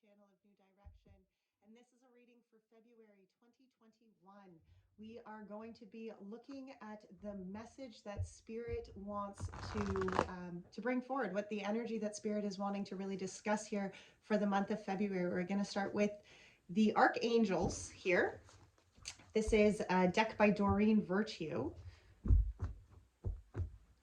channel of New Direction, and this is a reading for February 2021. We are going to be looking at the message that Spirit wants to bring forward, what the energy that Spirit is wanting to really discuss here for the month of February. We're going to start with the Archangels here. This is a deck by Doreen Virtue.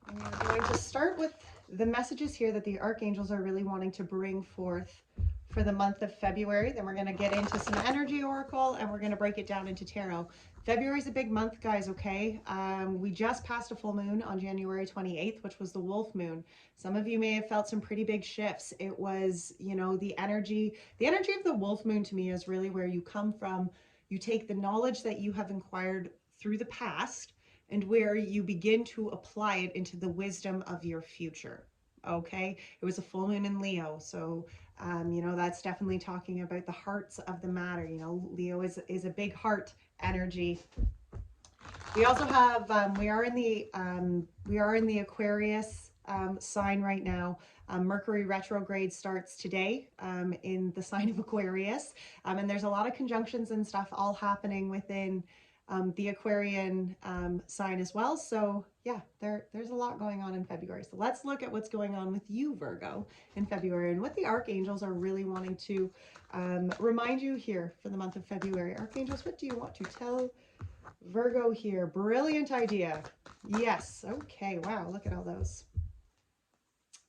And we're going to start with the messages here that the Archangels are really wanting to bring forth for the month of February. Then we're going to get into some energy oracle and we're going to break it down into tarot. February is a big month, guys, okay? We just passed a full moon on January 28th, which was the wolf moon. Some of you may have felt some pretty big shifts. It was, you know, the energy of the wolf moon to me is really where you come from. You take the knowledge that you have acquired through the past and where you begin to apply it into the wisdom of your future. Okay, it was a full moon in Leo, so you know, that's definitely talking about the hearts of the matter. You know, Leo is a big heart energy. We also have we are in the Aquarius sign right now. Mercury retrograde starts today in the sign of Aquarius, and there's a lot of conjunctions and stuff all happening within the Aquarian sign as well. So yeah, there's a lot going on in February. So let's look at what's going on with you, Virgo, in February, and what the Archangels are really wanting to remind you here for the month of February. Archangels, what do you want to tell Virgo here? Brilliant idea. Yes. Okay. Wow. Look at all those.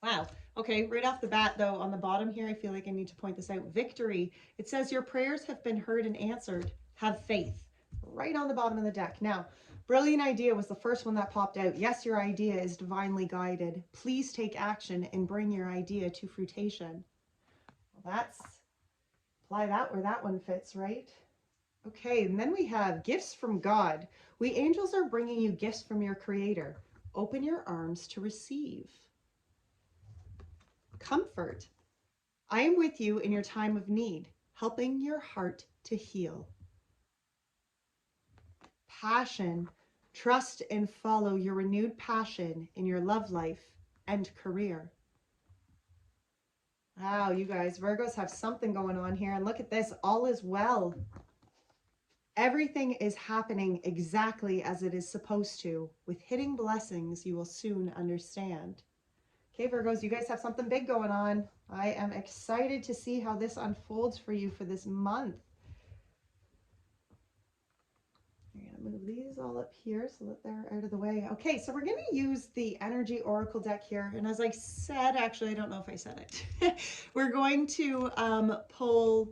Wow. Okay. Right off the bat, though, on the bottom here, I feel like I need to point this out. Victory. It says your prayers have been heard and answered. Have faith. Right on the bottom of the deck. Now, brilliant idea was the first one that popped out. Yes, your idea is divinely guided. Please take action and bring your idea to fruition. Well, that's apply that where that one fits, right? Okay, and then we have gifts from God. We angels are bringing you gifts from your Creator. Open your arms to receive. Comfort. I am with you in your time of need, helping your heart to heal. Passion. Trust and follow your renewed passion in your love life and career. Wow, you guys, Virgos have something going on here. And look at this, all is well. Everything is happening exactly as it is supposed to. With hidden blessings, you will soon understand. Okay, Virgos, you guys have something big going on. I am excited to see how this unfolds for you for this month. I'm going to move these all up here so that they're out of the way. Okay, so we're going to use the Energy Oracle deck here. And as I said, actually, I don't know if I said it. We're going to pull...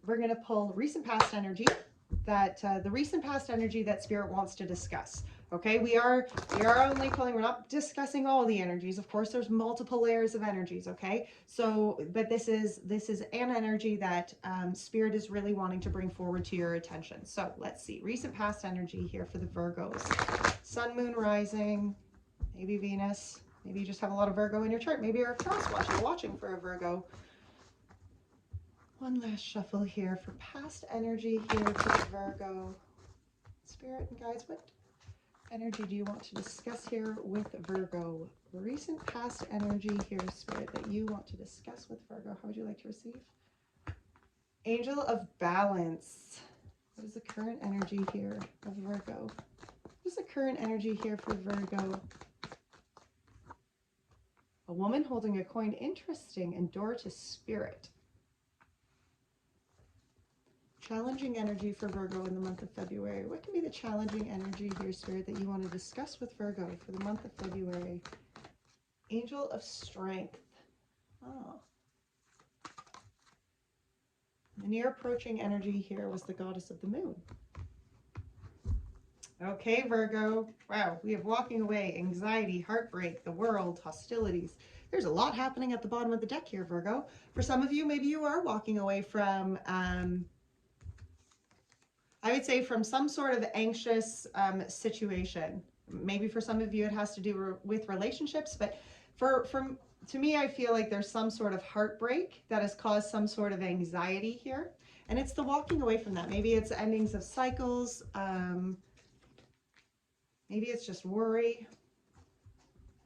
we're going to pull recent past energy, that the recent past energy that Spirit wants to discuss. Okay, we are only pulling, we're not discussing all the energies. Of course, there's multiple layers of energies, okay? So, but this is an energy that Spirit is really wanting to bring forward to your attention. So let's see, recent past energy here for the Virgos. Sun, Moon, Rising, maybe Venus. Maybe you just have a lot of Virgo in your chart. Maybe you're a cross watch, you're watching for a Virgo. One last shuffle here for past energy here for the Virgo. Spirit and guides, what energy do you want to discuss here with Virgo? Recent past energy here, Spirit, that you want to discuss with Virgo. How would you like to receive? Angel of Balance. What is the current energy here of Virgo? What is the current energy here for Virgo? A woman holding a coin. Interesting. And door to Spirit. Challenging energy for Virgo in the month of February. What can be the challenging energy here, Spirit, that you want to discuss with Virgo for the month of February? Angel of Strength. Oh. The near approaching energy here was the Goddess of the Moon. Okay, Virgo. Wow, we have walking away, anxiety, heartbreak, the world, hostilities. There's a lot happening at the bottom of the deck here, Virgo. For some of you, maybe you are walking away from... I would say from some sort of anxious situation. Maybe for some of you it has to do with relationships, but to me, I feel like there's some sort of heartbreak that has caused some sort of anxiety here. And it's the walking away from that. Maybe it's endings of cycles. Maybe it's just worry.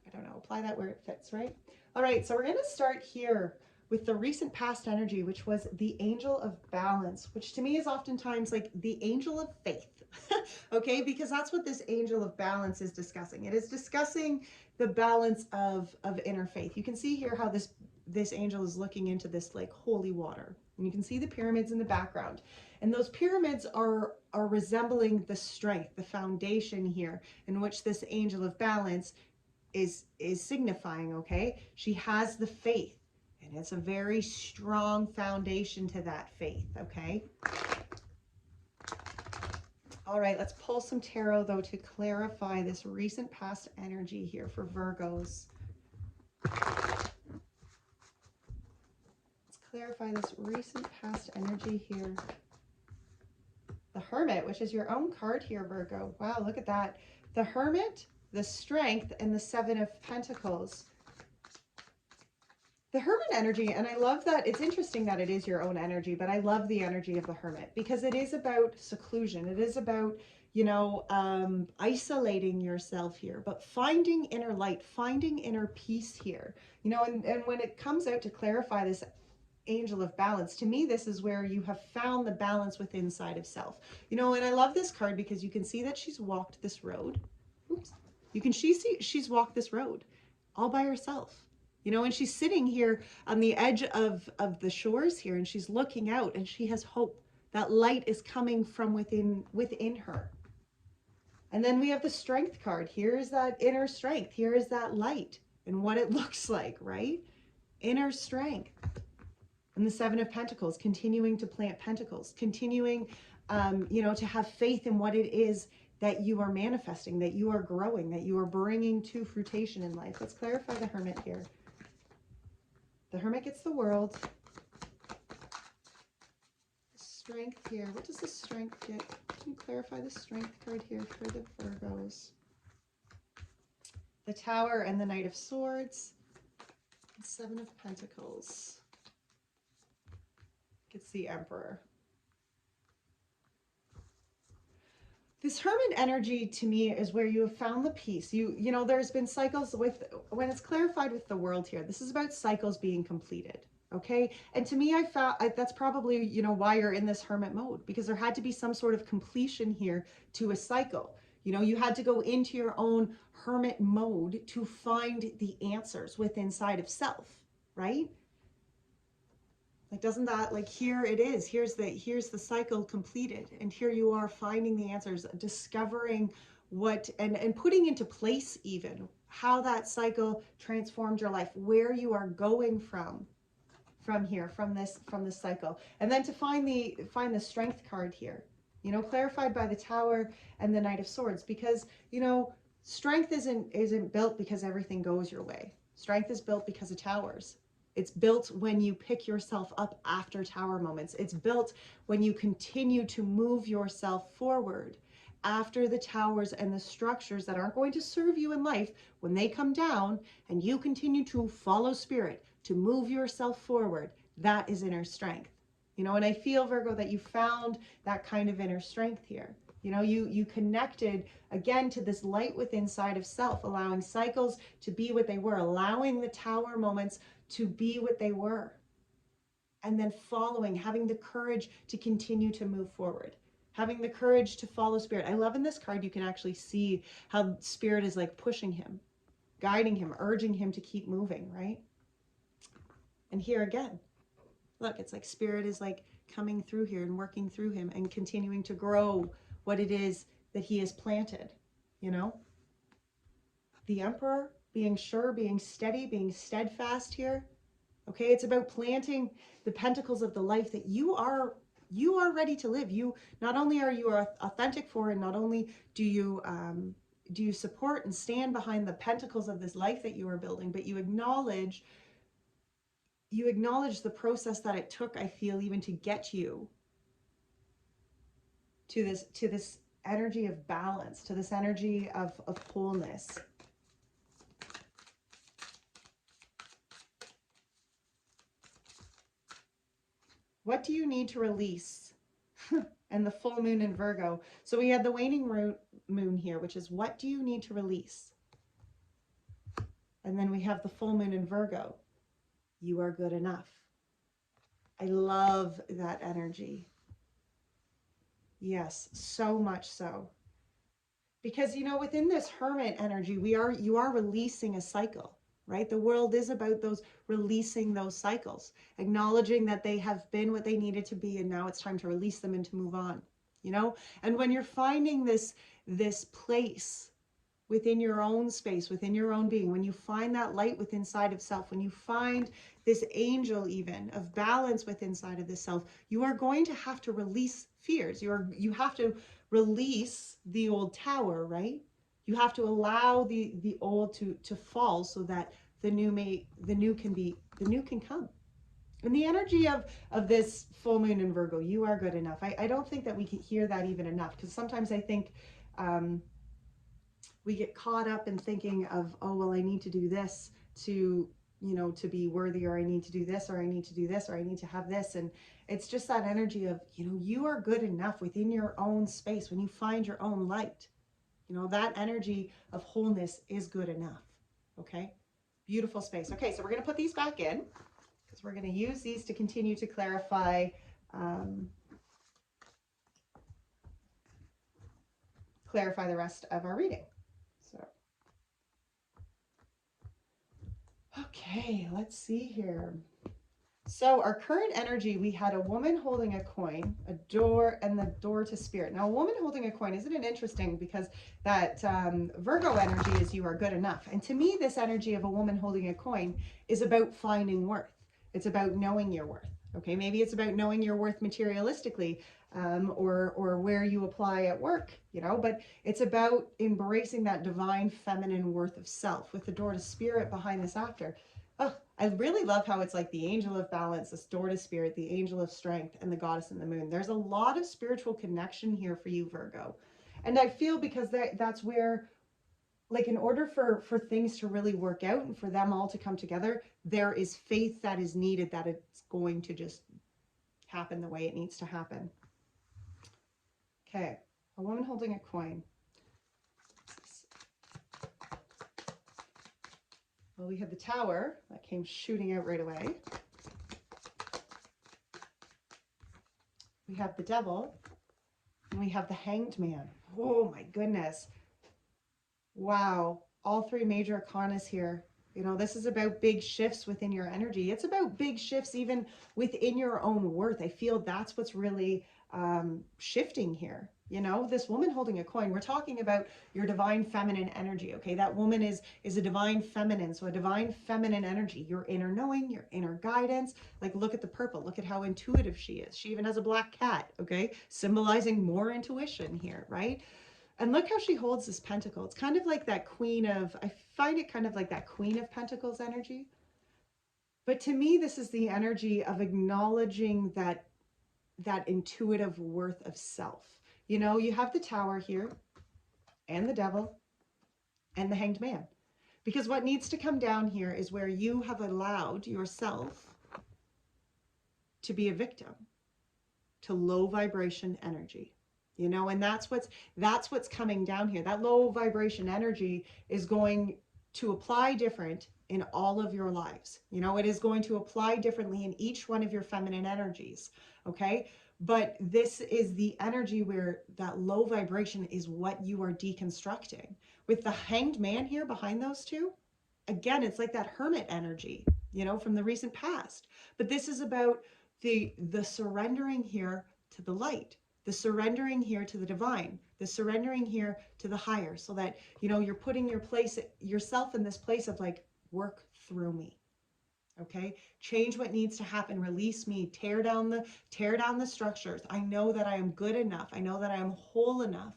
But don't know, apply that where it fits, right? All right, so we're going to start here with the recent past energy, which was the angel of balance, which to me is oftentimes like the angel of faith. Okay, because that's what this angel of balance is discussing. It is discussing the balance of inner faith. You can see here how this angel is looking into this like holy water, and you can see the pyramids in the background, and those pyramids are resembling the strength, the foundation here in which this angel of balance is signifying. Okay, she has the faith, and it's a very strong foundation to that faith. Okay, all right, let's pull some tarot though to clarify this recent past energy here for Virgos. Let's clarify this recent past energy here. The Hermit, which is your own card here, Virgo. Wow, look at that. The Hermit, the Strength, and the Seven of Pentacles. The Hermit energy, and I love that. It's interesting that it is your own energy, but I love the energy of the Hermit because it is about seclusion. It is about, you know, isolating yourself here, but finding inner light, finding inner peace here. You know, and when it comes out to clarify this angel of balance, to me this is where you have found the balance within inside of self. You know, and I love this card because you can see that she's walked this road. Oops. You can see she's walked this road all by herself. You know, and she's sitting here on the edge of the shores here, and she's looking out, and she has hope. That light is coming from within her. And then we have the Strength card. Here is that inner strength. Here is that light and what it looks like, right? Inner strength. And the Seven of Pentacles, continuing to plant pentacles, continuing, you know, to have faith in what it is that you are manifesting, that you are growing, that you are bringing to fruition in life. Let's clarify the Hermit here. The Hermit gets the World. Strength here. What does the Strength get? Can you clarify the Strength card here for the Virgos? The Tower and the Knight of Swords. The Seven of Pentacles. Gets the Emperor. This Hermit energy to me is where you have found the peace. You know, there's been cycles with, when it's clarified with the World here, this is about cycles being completed. Okay. And to me, that's probably, you know, why you're in this Hermit mode, because there had to be some sort of completion here to a cycle. You know, you had to go into your own Hermit mode to find the answers within inside of self, right? Like, doesn't that, like, here it is, here's the cycle completed, and here you are finding the answers, discovering what, and putting into place even how that cycle transformed your life, where you are going from here, from this cycle. And then to find the Strength card here, you know, clarified by the Tower and the Knight of Swords, because, you know, strength isn't built because everything goes your way. Strength is built because of towers. It's built when you pick yourself up after tower moments. It's built when you continue to move yourself forward after the towers and the structures that aren't going to serve you in life, when they come down and you continue to follow spirit, to move yourself forward. That is inner strength. You know, and I feel, Virgo, that you found that kind of inner strength here. You know, you connected again to this light within inside of self, allowing cycles to be what they were, allowing the tower moments to be what they were, and then following, having the courage to continue to move forward, having the courage to follow spirit. I love in this card, you can actually see how spirit is like pushing him, guiding him, urging him to keep moving, right? And here again, look, it's like spirit is like coming through here and working through him and continuing to grow what it is that he has planted, you know? The Emperor, being sure, being steady, being steadfast here. Okay, it's about planting the pentacles of the life that you are ready to live. You, not only are you authentic for, and not only do you support and stand behind the pentacles of this life that you are building, but you acknowledge the process that it took, I feel, even to get you to this energy of balance, to this energy of wholeness. What do you need to release? And the full moon in Virgo. So we had the waning moon here, which is, what do you need to release? And then we have the full moon in Virgo. You are good enough. I love that energy. Yes, so much so. Because, you know, within this hermit energy, you are releasing a cycle, right? The world is about those releasing those cycles, acknowledging that they have been what they needed to be, and now it's time to release them and to move on, you know? And when you're finding this place within your own space, within your own being, when you find that light within inside of self, when you find this angel even of balance within inside of the self, you are going to have to release fears. You have to release the old tower, right? You have to allow the old to fall so that the new can come. And the energy of this full moon in Virgo, you are good enough. I don't think that we can hear that even enough, because sometimes I think we get caught up in thinking of, oh, well, I need to do this to, you know, to be worthy, or I need to do this, or I need to do this, or I need to have this. And it's just that energy of, you know, you are good enough within your own space. When you find your own light, you know, that energy of wholeness is good enough. Okay. Beautiful space. Okay. So we're going to put these back in, because we're going to use these to continue to clarify, clarify the rest of our reading. So, okay, let's see here. So our current energy, we had a woman holding a coin, a door, and the door to spirit. Now, a woman holding a coin, isn't it interesting? Because that Virgo energy is you are good enough. And to me, this energy of a woman holding a coin is about finding worth. It's about knowing your worth. Okay, maybe it's about knowing your worth materialistically, or where you apply at work, you know, but it's about embracing that divine feminine worth of self with the door to spirit behind this after. Oh, I really love how it's like the angel of balance, the door to spirit, the angel of strength, and the goddess in the moon. There's a lot of spiritual connection here for you, Virgo. And I feel because that's where, like, in order for things to really work out and for them all to come together, there is faith that is needed, that it's going to just happen the way it needs to happen. Okay, a woman holding a coin. Well, we had the tower that came shooting out right away. We have the devil, and we have the hanged man. Oh my goodness. Wow. All three major arcanas here. You know, this is about big shifts within your energy. It's about big shifts even within your own worth. I feel that's what's really shifting here. You know, this woman holding a coin, we're talking about your divine feminine energy. Okay, that woman is a divine feminine, so a divine feminine energy, your inner knowing, your inner guidance. Like, look at the purple, look at how intuitive she is. She even has a black cat, okay, symbolizing more intuition here, right? And look how she holds this pentacle. It's kind of like that queen of, I find it kind of like that queen of pentacles energy. But to me, this is the energy of acknowledging that intuitive worth of self. You know, you have the tower here, and the devil, and the hanged man. Because what needs to come down here is where you have allowed yourself to be a victim to low vibration energy. You know, and that's what's coming down here. That low vibration energy is going to apply different in all of your lives. You know, it is going to apply differently in each one of your feminine energies. Okay. But this is the energy where that low vibration is what you are deconstructing. With the hanged man here behind those two, again, it's like that hermit energy, you know, from the recent past. But this is about the surrendering here to the light, the surrendering here to the divine, the surrendering here to the higher, so that, you know, you're putting yourself in this place of like, work through me. Okay, change what needs to happen, release me, tear down the structures. I know that I am good enough. I know that I am whole enough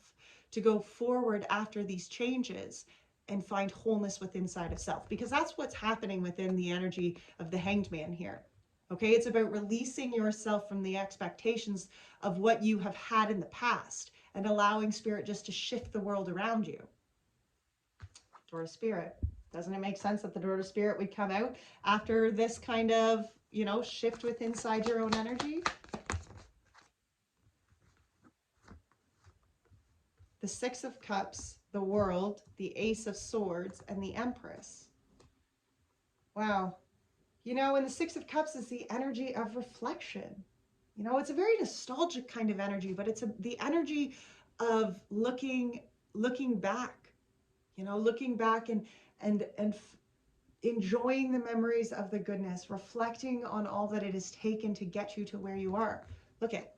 to go forward after these changes and find wholeness within inside of self, because that's what's happening within the energy of the hanged man here. Okay, it's about releasing yourself from the expectations of what you have had in the past and allowing spirit just to shift the world around you. Door of spirit. Doesn't it make sense that the door to spirit would come out after this kind of, you know, shift with inside your own energy? The Six of Cups, the World, the Ace of Swords, and the Empress. Wow. You know, and the Six of Cups is the energy of reflection. You know, it's a very nostalgic kind of energy, but it's the energy of looking back, you know, looking back and enjoying the memories of the goodness, reflecting on all that it has taken to get you to where you are. Look at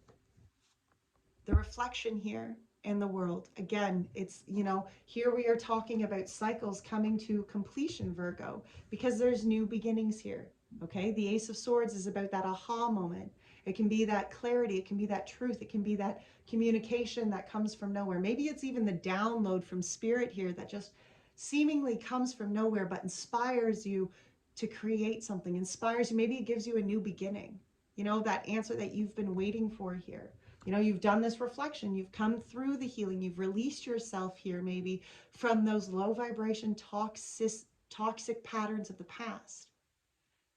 the reflection here in the world. Again, it's, you know, here we are talking about cycles coming to completion, Virgo, because there's new beginnings here. Okay, the Ace of Swords is about that aha moment. It can be that clarity, it can be that truth, it can be that communication that comes from nowhere. Maybe it's even the download from spirit here that just seemingly comes from nowhere but inspires you to create something, inspires you. Maybe it gives you a new beginning, you know, that answer that you've been waiting for here. You know, you've done this reflection, you've come through the healing, you've released yourself here maybe from those low vibration toxic patterns of the past.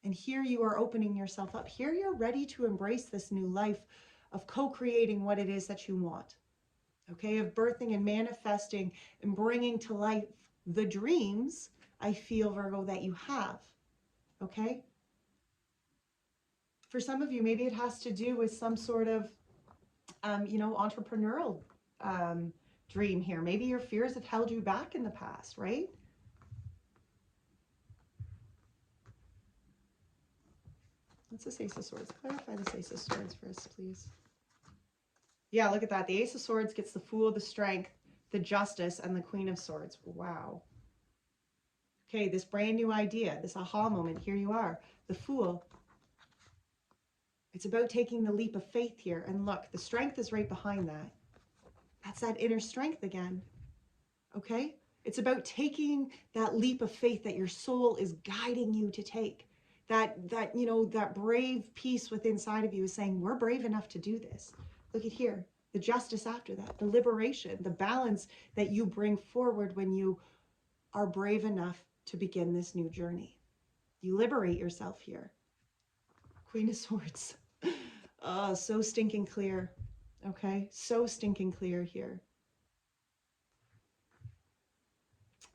And here you are opening yourself up. Here you're ready to embrace this new life of co-creating what it is that you want. Okay, of birthing and manifesting and bringing to life the dreams, I feel, Virgo, that you have. Okay? For some of you, maybe it has to do with some sort of you know, entrepreneurial um, dream here. Maybe your fears have held you back in the past, right? What's this Ace of Swords? Clarify this Ace of Swords for us, please. Yeah, look at that. The Ace of Swords gets the Fool, the Strength, the Justice, and the Queen of Swords. Wow. Okay, this brand new idea, this aha moment, here you are. The Fool. It's about taking the leap of faith here. And look, the Strength is right behind that. That's that inner strength again. Okay? It's about taking that leap of faith that your soul is guiding you to take. That you know, that brave piece within inside of you is saying, we're brave enough to do this. Look at here, the justice after that, the liberation, the balance that you bring forward when you are brave enough to begin this new journey. You liberate yourself here. Queen of Swords. Oh, so stinking clear. Okay, so stinking clear here.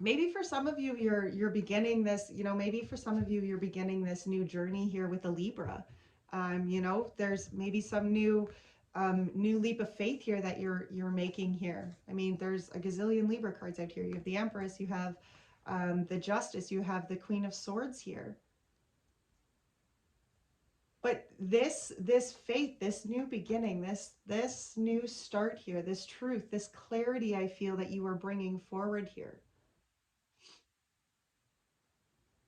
Maybe for some of you, you're beginning this, you know, maybe for some of you, you're beginning this new journey here with a Libra. You know, there's maybe some new leap of faith here that you're making here. I mean, there's a gazillion Libra cards out here. You have the Empress, you have the Justice, you have the Queen of Swords here. But this faith, this new beginning, this new start here, this truth, this clarity, I feel that you are bringing forward here.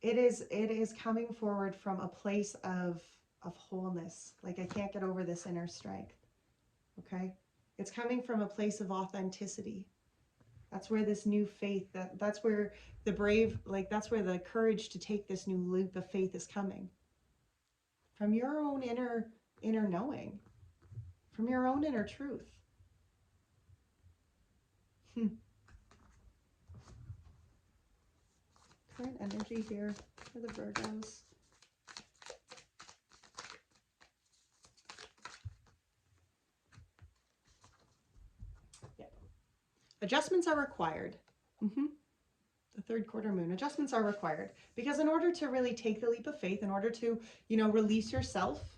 It is coming forward from a place of wholeness. Like, I can't get over this inner strength. Okay, it's coming from a place of authenticity. That's where this new faith, that's where the brave, like, that's where the courage to take this new leap of faith is coming from your own inner knowing, from your own inner truth. Current energy here for the Virgos. Yeah. Adjustments are required. The third quarter moon. Adjustments are required because in order to really take the leap of faith, in order to, you know, release yourself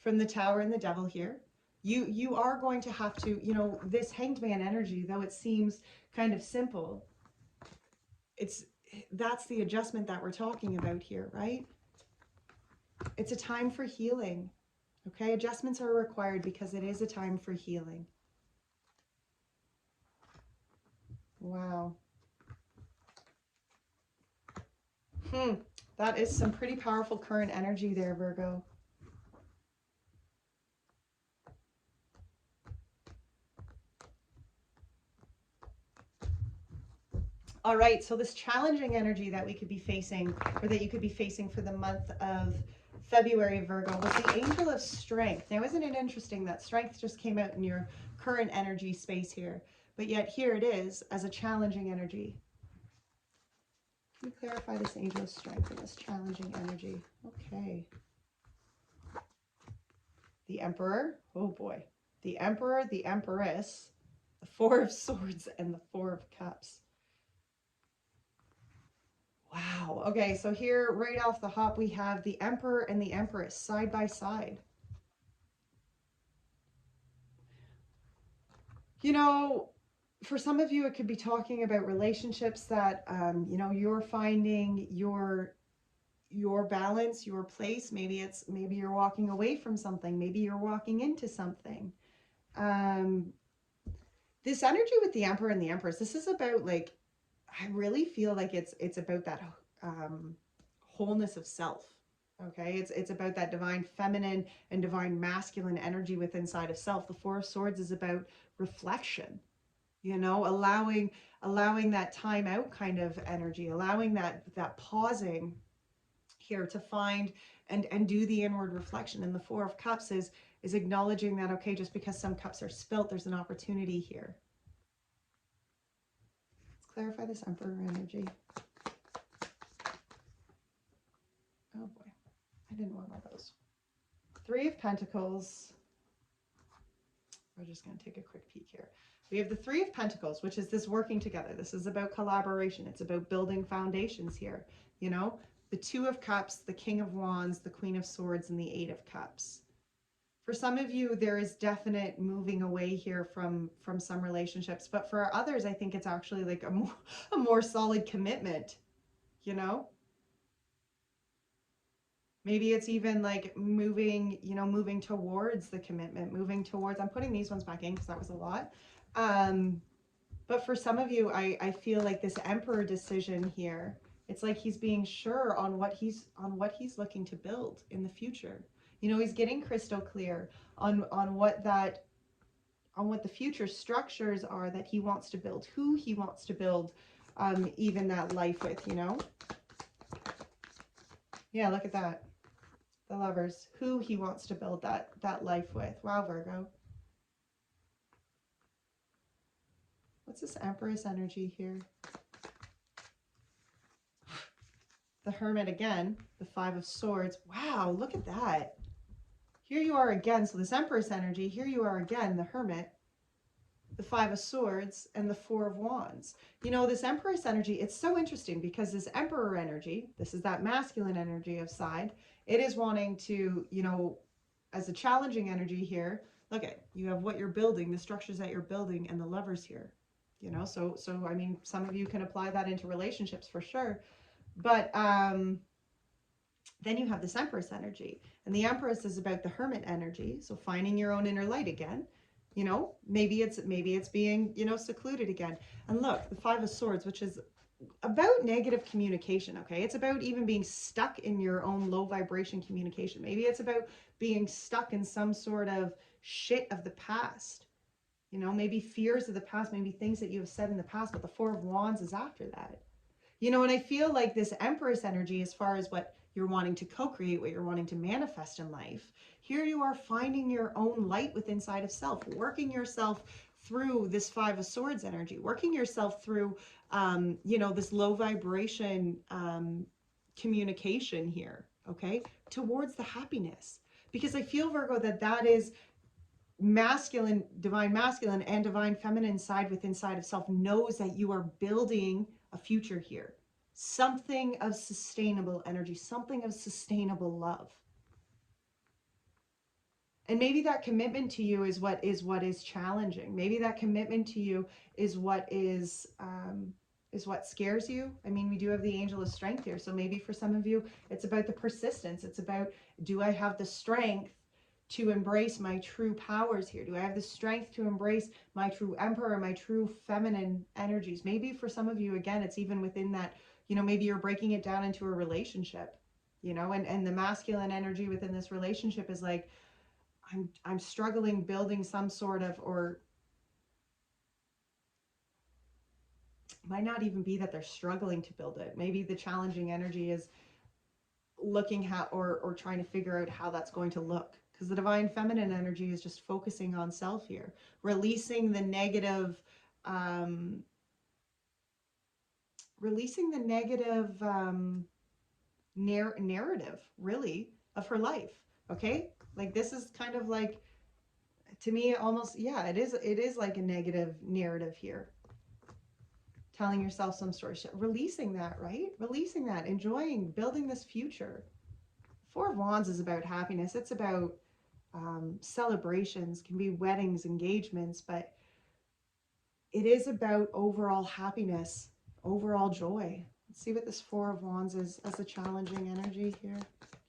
from the Tower and the Devil here, you are going to have to, you know, this Hanged Man energy, though it seems kind of simple, that's the adjustment that we're talking about here, right? It's a time for healing. Okay, adjustments are required because it is a time for healing. Wow. That is some pretty powerful current energy there, Virgo. All right, so this challenging energy that we could be facing, or that you could be facing for the month of February, Virgo, was the Angel of Strength. Now, isn't it interesting that Strength just came out in your current energy space here, but yet here it is as a challenging energy. Can you clarify this Angel of Strength and this challenging energy? Okay. The Emperor, oh boy. The Emperor, the Empress, the Four of Swords, and the Four of Cups. Wow. Wow. Okay, so here right off the hop, we have the Emperor and the Empress side by side. You know, for some of you, it could be talking about relationships that, you know, you're finding your balance, your place. Maybe you're walking away from something. Maybe you're walking into something. Um, this energy with the Emperor and the Empress, this is about like, I really feel like it's about that um, wholeness of self. Okay, it's about that divine feminine and divine masculine energy within inside of self. The Four of Swords is about reflection. You know, allowing that time out kind of energy, allowing that pausing here to find and do the inward reflection. And the Four of Cups is acknowledging that, okay, just because some cups are spilt, there's an opportunity here. Let's clarify this Emperor energy. Oh boy, I didn't want all those. Three of Pentacles. We're just going to take a quick peek here. We have the Three of Pentacles, which is this working together. This is about collaboration. It's about building foundations here. You know, the Two of Cups, the King of Wands, the Queen of Swords, and the Eight of Cups. For some of you, there is definite moving away here from some relationships. But for others, I think it's actually like a more solid commitment, you know? Maybe it's even like moving, you know, moving towards the commitment, moving towards, I'm putting these ones back in because that was a lot. But for some of you, I feel like this Emperor decision here, it's like he's being sure on what he's looking to build in the future. You know, he's getting crystal clear on what the future structures are that he wants to build, who he wants to build even that life with, you know? Yeah, look at that. The Lovers, who he wants to build that life with. Wow, Virgo. What's this Empress energy here? The Hermit again, the Five of Swords. Wow, look at that. Here you are again. So this Empress energy, here you are again, the Hermit, the Five of Swords, and the Four of Wands. You know, this Empress energy, it's so interesting because this Emperor energy, this is that masculine energy of side, it is wanting to, you know, as a challenging energy here, look at, you have what you're building, the structures that you're building, and the Lovers here. You know, so I mean, some of you can apply that into relationships for sure. But then you have this Empress energy. And the Empress is about the Hermit energy. So finding your own inner light again. You know, maybe it's being, you know, secluded again. And look, the Five of Swords, which is about negative communication, okay? It's about even being stuck in your own low vibration communication. Maybe it's about being stuck in some sort of shit of the past. You know, maybe fears of the past, maybe things that you have said in the past, but the Four of Wands is after that. You know, and I feel like this Empress energy, as far as what you're wanting to co-create, what you're wanting to manifest in life, here you are finding your own light within inside of self, working yourself through this Five of Swords energy, working yourself through, you know, this low vibration communication here, okay, towards the happiness. Because I feel, Virgo, that is masculine, divine masculine and divine feminine side within inside of self knows that you are building a future here, something of sustainable energy, something of sustainable love. And maybe that commitment to you is what is challenging. Maybe that commitment to you is what scares you. I mean, we do have the Angel of Strength here. So maybe for some of you, it's about the persistence. It's about, do I have the strength to embrace my true powers here? Do I have the strength to embrace my true Emperor, my true feminine energies? Maybe for some of you, again, it's even within that, you know, maybe you're breaking it down into a relationship, you know, and the masculine energy within this relationship is like, I'm struggling building some sort of, or might not even be that they're struggling to build it. Maybe the challenging energy is looking at or trying to figure out how that's going to look. Because the divine feminine energy is just focusing on self here, releasing the negative, narrative, really, of her life. Okay, like this is kind of like, to me, almost, yeah, it is like a negative narrative here, telling yourself some story, releasing that, right? Releasing that, enjoying, building this future. Four of Wands is about happiness. It's about celebrations, can be weddings, engagements, but it is about overall happiness, overall joy. Let's see what this Four of Wands is as a challenging energy here.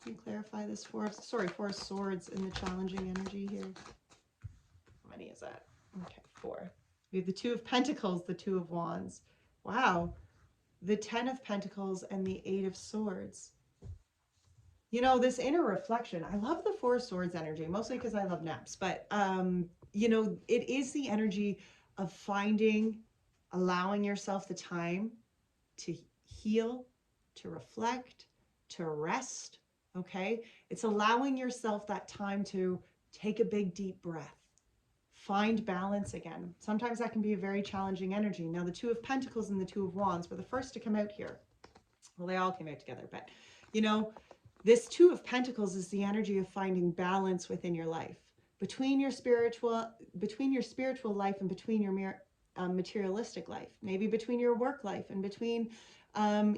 Can you clarify this Four of Swords in the challenging energy here? How many is that? Okay, 4. We have the Two of Pentacles, the Two of Wands. Wow. The 10 of Pentacles and the 8 of Swords. You know, this inner reflection, I love the Four of Swords energy, mostly because I love naps, but, you know, it is the energy of finding, allowing yourself the time to heal, to reflect, to rest, okay? It's allowing yourself that time to take a big, deep breath, find balance again. Sometimes that can be a very challenging energy. Now, the Two of Pentacles and the Two of Wands were the first to come out here. Well, they all came out together, but, you know, this Two of Pentacles is the energy of finding balance within your life, between your spiritual life and between your materialistic life, maybe between your work life and between,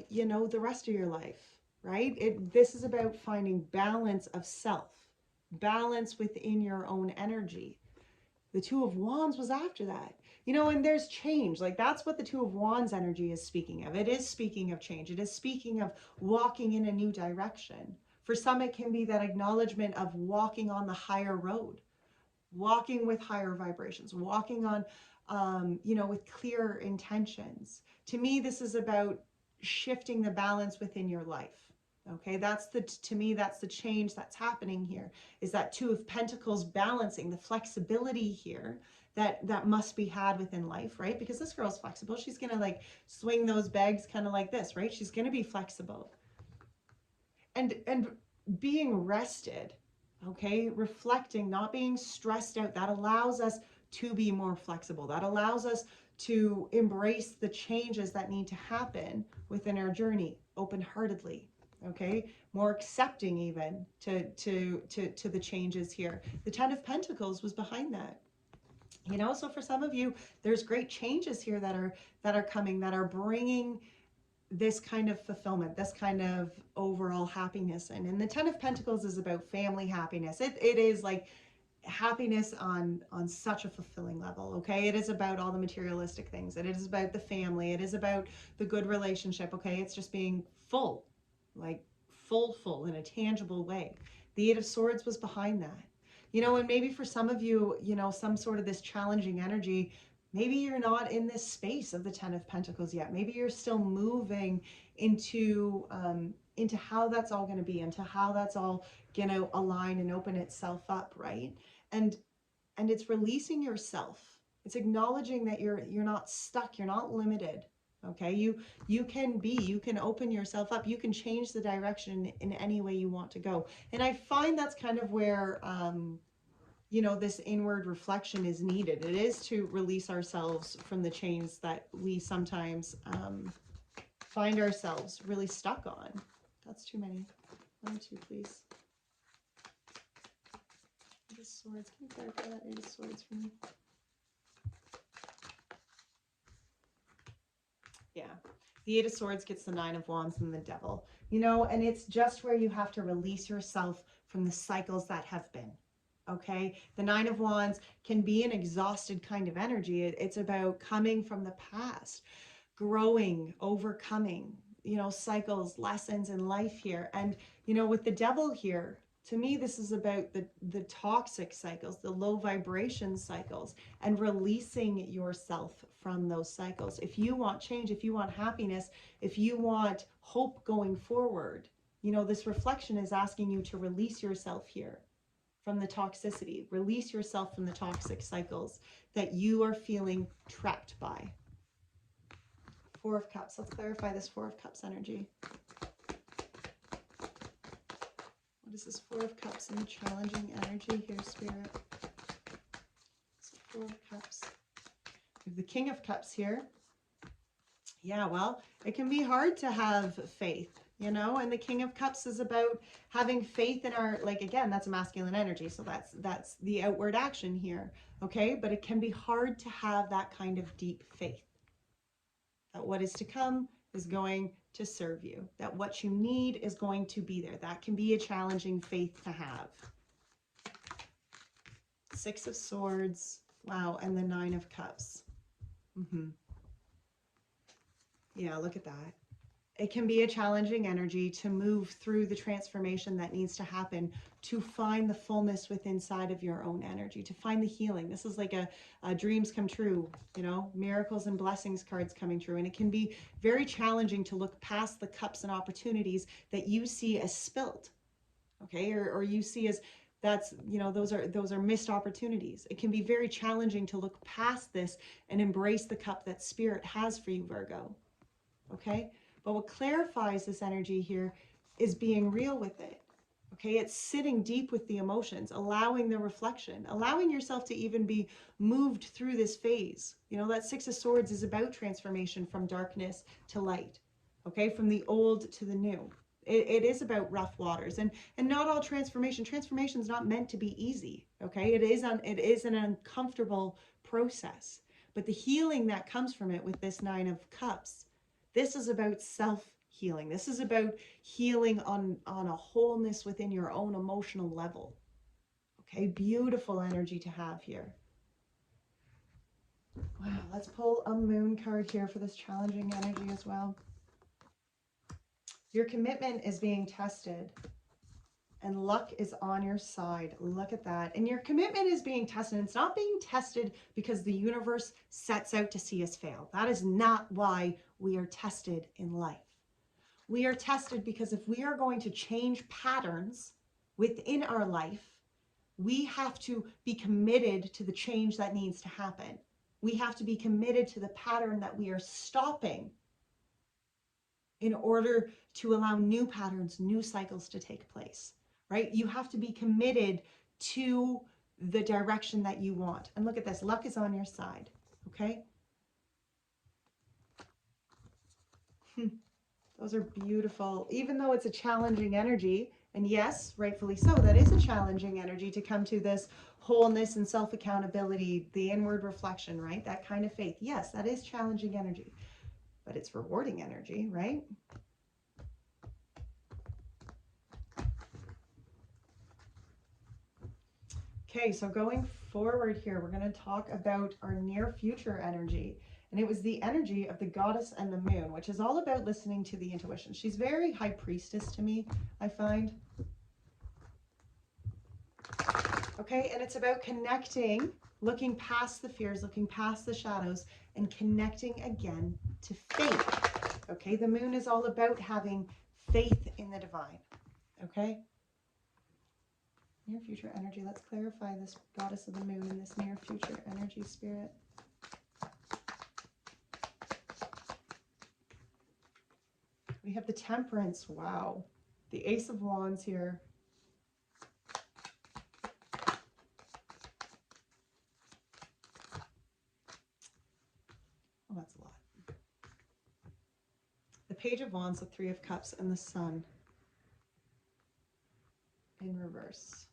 you know, the rest of your life, right? This is about finding balance of self, balance within your own energy. The Two of Wands was after that. You know, and there's change. Like, that's what the Two of Wands energy is speaking of. It is speaking of change. It is speaking of walking in a new direction. For some, it can be that acknowledgement of walking on the higher road, walking with higher vibrations, walking on, you know, with clearer intentions. To me, this is about shifting the balance within your life. Okay, to me, that's the change that's happening here, is that Two of Pentacles balancing the flexibility here that must be had within life, right? Because this girl's flexible. She's going to like swing those bags kind of like this, right? She's going to be flexible. And being rested, okay? Reflecting, not being stressed out, that allows us to be more flexible. That allows us to embrace the changes that need to happen within our journey open-heartedly. Okay, more accepting even to the changes here. The 10 of Pentacles was behind that. You know, so for some of you, there's great changes here that are coming, that are bringing this kind of fulfillment, this kind of overall happiness. And the 10 of Pentacles is about family happiness. It is like happiness on such a fulfilling level. Okay, it is about all the materialistic things. It is about the family. It is about the good relationship. Okay, it's just being full. Like full in a tangible way. The 8 of Swords was behind that. You know, and maybe for some of you, you know, some sort of this challenging energy, maybe you're not in this space of the 10 of Pentacles yet. Maybe you're still moving into how that's all going to be, into how that's all going to align and open itself up, right? And it's releasing yourself. It's acknowledging that you're not stuck, you're not limited. Okay, you can open yourself up. You can change the direction in any way you want to go. And I find that's kind of where, you know, this inward reflection is needed. It is to release ourselves from the chains that we sometimes find ourselves really stuck on. That's too many. 1 or 2, please. Eight of Swords. Can you clarify that 8 of Swords for me? Yeah. The 8 of Swords gets the 9 of Wands and the Devil. You know, and it's just where you have to release yourself from the cycles that have been. Okay? The 9 of Wands can be an exhausted kind of energy. It's about coming from the past, growing, overcoming, you know, cycles, lessons in life here. And, you know, with the Devil here, to me, this is about the toxic cycles, the low vibration cycles, and releasing yourself from those cycles. If you want change, if you want happiness, if you want hope going forward, you know, this reflection is asking you to release yourself here from the toxicity, release yourself from the toxic cycles that you are feeling trapped by. 4 of Cups. Let's clarify this 4 of Cups energy. What is this 4 of Cups and the challenging energy here, Spirit? So 4 of Cups. We have the King of Cups here. Yeah, well, it can be hard to have faith, you know, and the King of Cups is about having faith in our, like, again, that's a masculine energy, so that's the outward action here, okay? But it can be hard to have that kind of deep faith. that what is to come is going to serve you, that what you need is going to be there. That can be a challenging faith to have. Six of Swords, wow, and the Nine of Cups. Yeah, look at that. It can be a challenging energy to move through the transformation that needs to happen, to find the fullness within inside of your own energy, to find the healing. This is like a dreams come true, you know, miracles and blessings cards coming true. And it can be very challenging to look past the cups and opportunities that you see as spilled, okay, or you see as that's, you know, those are missed opportunities. It can be very challenging to look past this and embrace the cup that Spirit has for you, Virgo. Okay, but what clarifies this energy here is being real with it. Okay, it's sitting deep with the emotions, allowing the reflection, allowing yourself to even be moved through this phase. You know, that Six of Swords is about transformation from darkness to light, okay, from the old to the new. It is about rough waters, and not all transformation is not meant to be easy. Okay, it is an uncomfortable process, but the healing that comes from it with this Nine of Cups, this is about self-healing. This is about healing on a wholeness within your own emotional level. Okay, beautiful energy to have here. Wow, let's pull a Moon card here for this challenging energy as well. Your commitment is being tested, and luck is on your side. Look at that. And your commitment is being tested. It's not being tested because the universe sets out to see us fail. That is not why we are tested in life. We are tested because if we are going to change patterns within our life, we have to be committed to the change that needs to happen. We have to be committed to the pattern that we are stopping in order to allow new patterns, new cycles to take place, right? You have to be committed to the direction that you want. And look at this, luck is on your side, okay? Those are beautiful. Even though it's a challenging energy, and yes, rightfully so, that is a challenging energy to come to this wholeness and self-accountability, the inward reflection, right? That kind of faith. Yes, that is challenging energy, but it's rewarding energy, right? Okay, so going forward here, we're going to talk about our near future energy. And it was the energy of the Goddess and the Moon, which is all about listening to the intuition. She's very high priestess to me, I find. Okay, and it's about connecting, looking past the fears, looking past the shadows, and connecting again to faith. Okay, the Moon is all about having faith in the divine. Okay? Near future energy. Let's clarify this Goddess of the Moon and this near future energy, Spirit. We have the Temperance. Wow. The Ace of Wands here. Oh, that's a lot. The Page of Wands, the Three of Cups, and the Sun in reverse.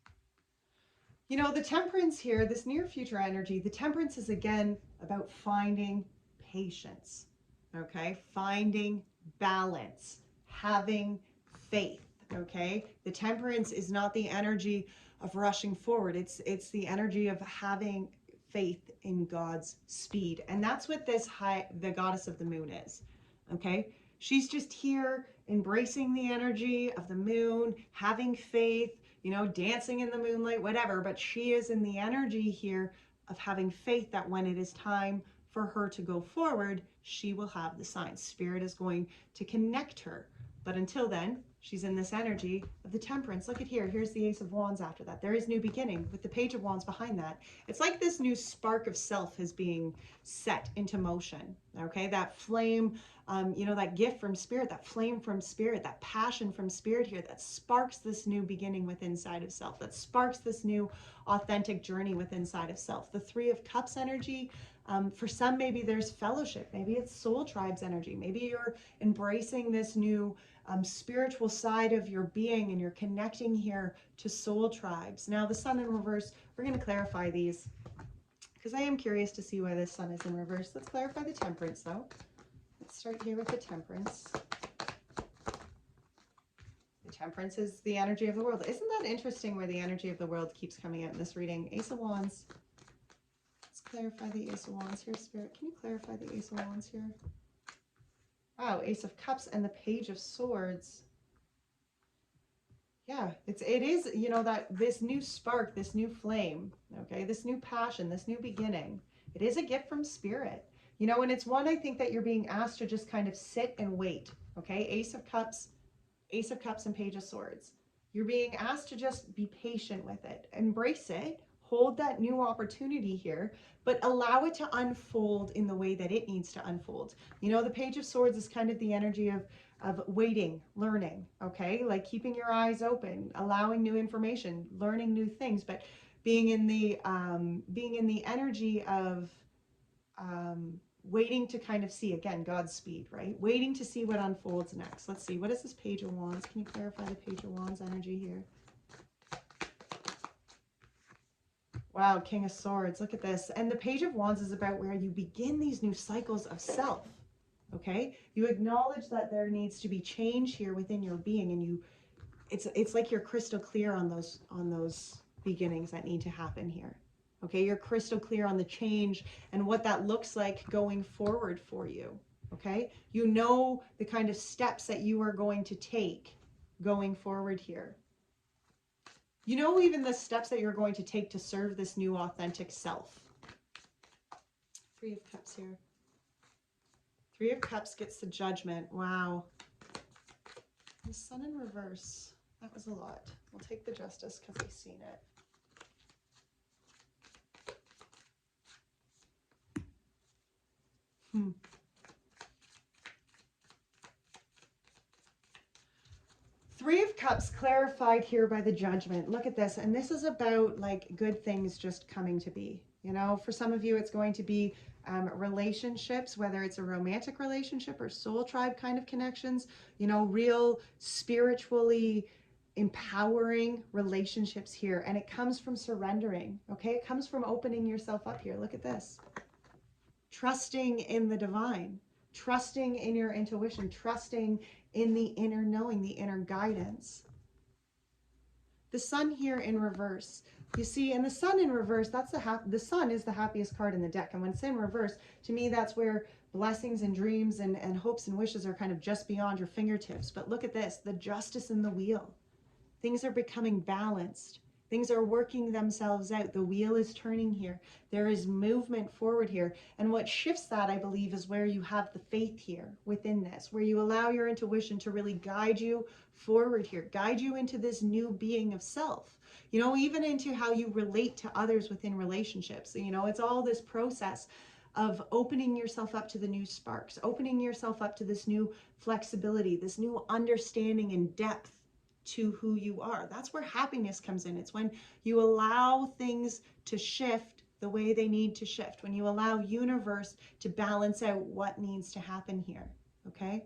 You know, the Temperance here, this near future energy, the Temperance is again about finding patience, okay? Finding balance, having faith, okay? The Temperance is not the energy of rushing forward. It's the energy of having faith in God's speed. And that's what the Goddess of the Moon is, okay? She's just here embracing the energy of the moon, having faith, you know, dancing in the moonlight, whatever. But she is in the energy here of having faith that when it is time for her to go forward, she will have the signs. Spirit is going to connect her. But until then, she's in this energy of the Temperance. Look at here. Here's the Ace of Wands after that. There is new beginning with the Page of Wands behind that. It's like this new spark of self is being set into motion. Okay, that flame, you know, that gift from Spirit, that flame from Spirit, that passion from Spirit here, that sparks this new beginning within inside of self, that sparks this new authentic journey within inside of self. The Three of Cups energy, for some, maybe there's fellowship. Maybe it's soul tribes energy. Maybe you're embracing this new spiritual side of your being and you're connecting here to soul tribes. Now the Sun in reverse, we're going to clarify these because I am curious to see why this Sun is in reverse. Let's clarify the Temperance though. Let's start here with the Temperance. The Temperance is the energy of the world. Isn't that interesting where the energy of the world keeps coming out in this reading? Ace of Wands. Let's clarify the Ace of Wands here, Spirit. Can you clarify the Ace of Wands here? Wow, Ace of Cups and the Page of Swords. Yeah, it is, you know, that this new spark, this new flame, okay, this new passion, this new beginning, it is a gift from Spirit, you know, and it's one I think that you're being asked to just kind of sit and wait, okay? Ace of Cups and Page of Swords. You're being asked to just be patient with it, embrace it, hold that new opportunity here, but allow it to unfold in the way that it needs to unfold. You know, the Page of Swords is kind of the energy of waiting, learning, okay? Like keeping your eyes open, allowing new information, learning new things, but being in the energy of waiting to kind of see, again, God's speed, right? Waiting to see what unfolds next. Let's see, what is this Page of Wands? Can you clarify the Page of Wands energy here? Wow, King of Swords, look at this. And the Page of Wands is about where you begin these new cycles of self. Okay, you acknowledge that there needs to be change here within your being, and it's like you're crystal clear on those beginnings that need to happen here. Okay, you're crystal clear on the change and what that looks like going forward for you. Okay, you know the kind of steps that you are going to take going forward here. You know even the steps that you're going to take to serve this new authentic self. Three of Cups here. Three of Cups gets the Judgment. Wow. The Sun in reverse. That was a lot. We'll take the Justice because I've seen it. Three of Cups clarified here by the Judgment. Look at this. And this is about like good things just coming to be. You know, for some of you, it's going to be relationships, whether it's a romantic relationship or soul tribe kind of connections, you know, real spiritually empowering relationships here. And it comes from surrendering. Okay. It comes from opening yourself up here. Look at this. Trusting in the divine, trusting in your intuition, trusting in the inner knowing, the inner guidance. The Sun here in reverse. You see, and the Sun in reverse, that's the Sun is the happiest card in the deck. And when it's in reverse, to me, that's where blessings and dreams and hopes and wishes are kind of just beyond your fingertips. But look at this, the Justice in the wheel. Things are becoming balanced. Things are working themselves out. The wheel is turning here. There is movement forward here. And what shifts that, I believe, is where you have the faith here within this, where you allow your intuition to really guide you forward here, guide you into this new being of self, you know, even into how you relate to others within relationships. You know, it's all this process of opening yourself up to the new sparks, opening yourself up to this new flexibility, this new understanding and depth to who you are. That's where happiness comes in. It's when you allow things to shift the way they need to shift, when you allow universe to balance out what needs to happen here. Okay?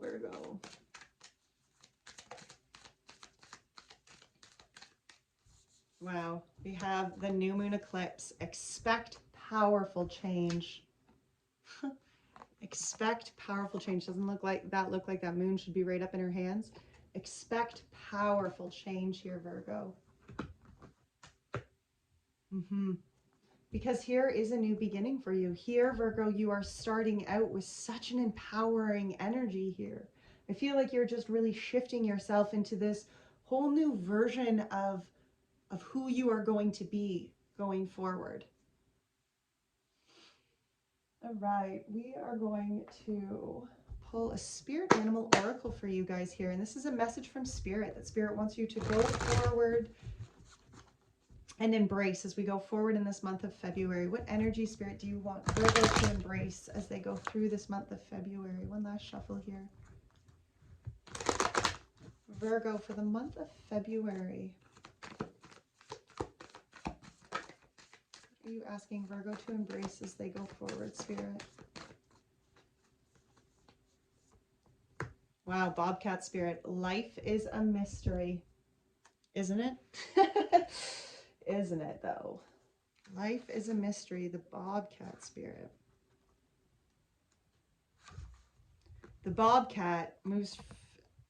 Virgo. Wow, we have the new moon eclipse. Expect powerful change. Expect powerful change. Doesn't look like that moon should be right up in her hands. Expect powerful change here, Virgo. Because here is a new beginning for you. Here, Virgo, you are starting out with such an empowering energy here. I feel like you're just really shifting yourself into this whole new version of who you are going to be going forward. All right, we are going to pull a spirit animal oracle for you guys here. And this is a message from Spirit, that Spirit wants you to go forward and embrace as we go forward in this month of February. What energy, Spirit, do you want Virgo to embrace as they go through this month of February? One last shuffle here. Virgo, for the month of February, what are you asking Virgo to embrace as they go forward, Spirit? Wow, Bobcat Spirit. Life is a mystery. Isn't it? Isn't it though? Life is a mystery, the bobcat spirit. The bobcat moves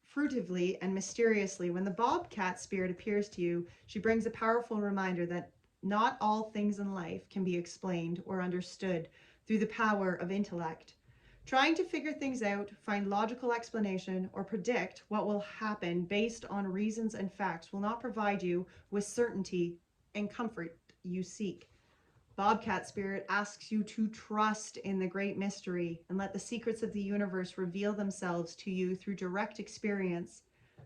furtively and mysteriously. When the bobcat spirit appears to you, she brings a powerful reminder that not all things in life can be explained or understood through the power of intellect. Trying to figure things out, find logical explanation, or predict what will happen based on reasons and facts will not provide you with certainty and comfort you seek. Bobcat Spirit asks you to trust in the great mystery and let the secrets of the universe reveal themselves to you through direct experience.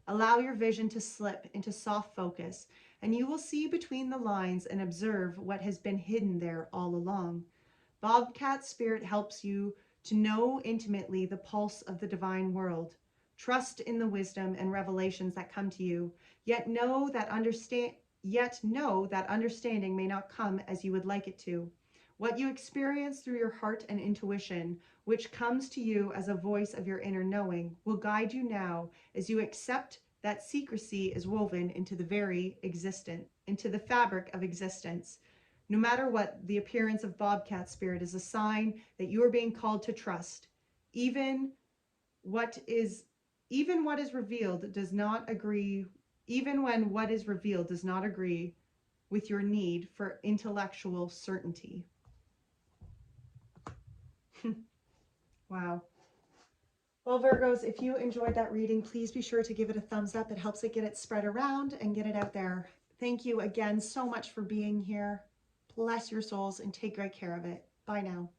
Allow your vision to slip into soft focus, and you will see between the lines and observe what has been hidden there all along. Bobcat Spirit helps you to know intimately the pulse of the divine world. Trust in the wisdom and revelations that come to you, yet know that understanding may not come as you would like it to. What you experience through your heart and intuition, which comes to you as a voice of your inner knowing, will guide you now as you accept that secrecy is woven into the fabric of existence. No matter what, the appearance of Bobcat Spirit is a sign that you are being called to trust. Even what is revealed does not agree even when what is revealed does not agree with your need for intellectual certainty. Wow. Well, Virgos, if you enjoyed that reading, please be sure to give it a thumbs up. It helps it get it spread around and get it out there. Thank you again so much for being here. Bless your souls and take great care of it. Bye now.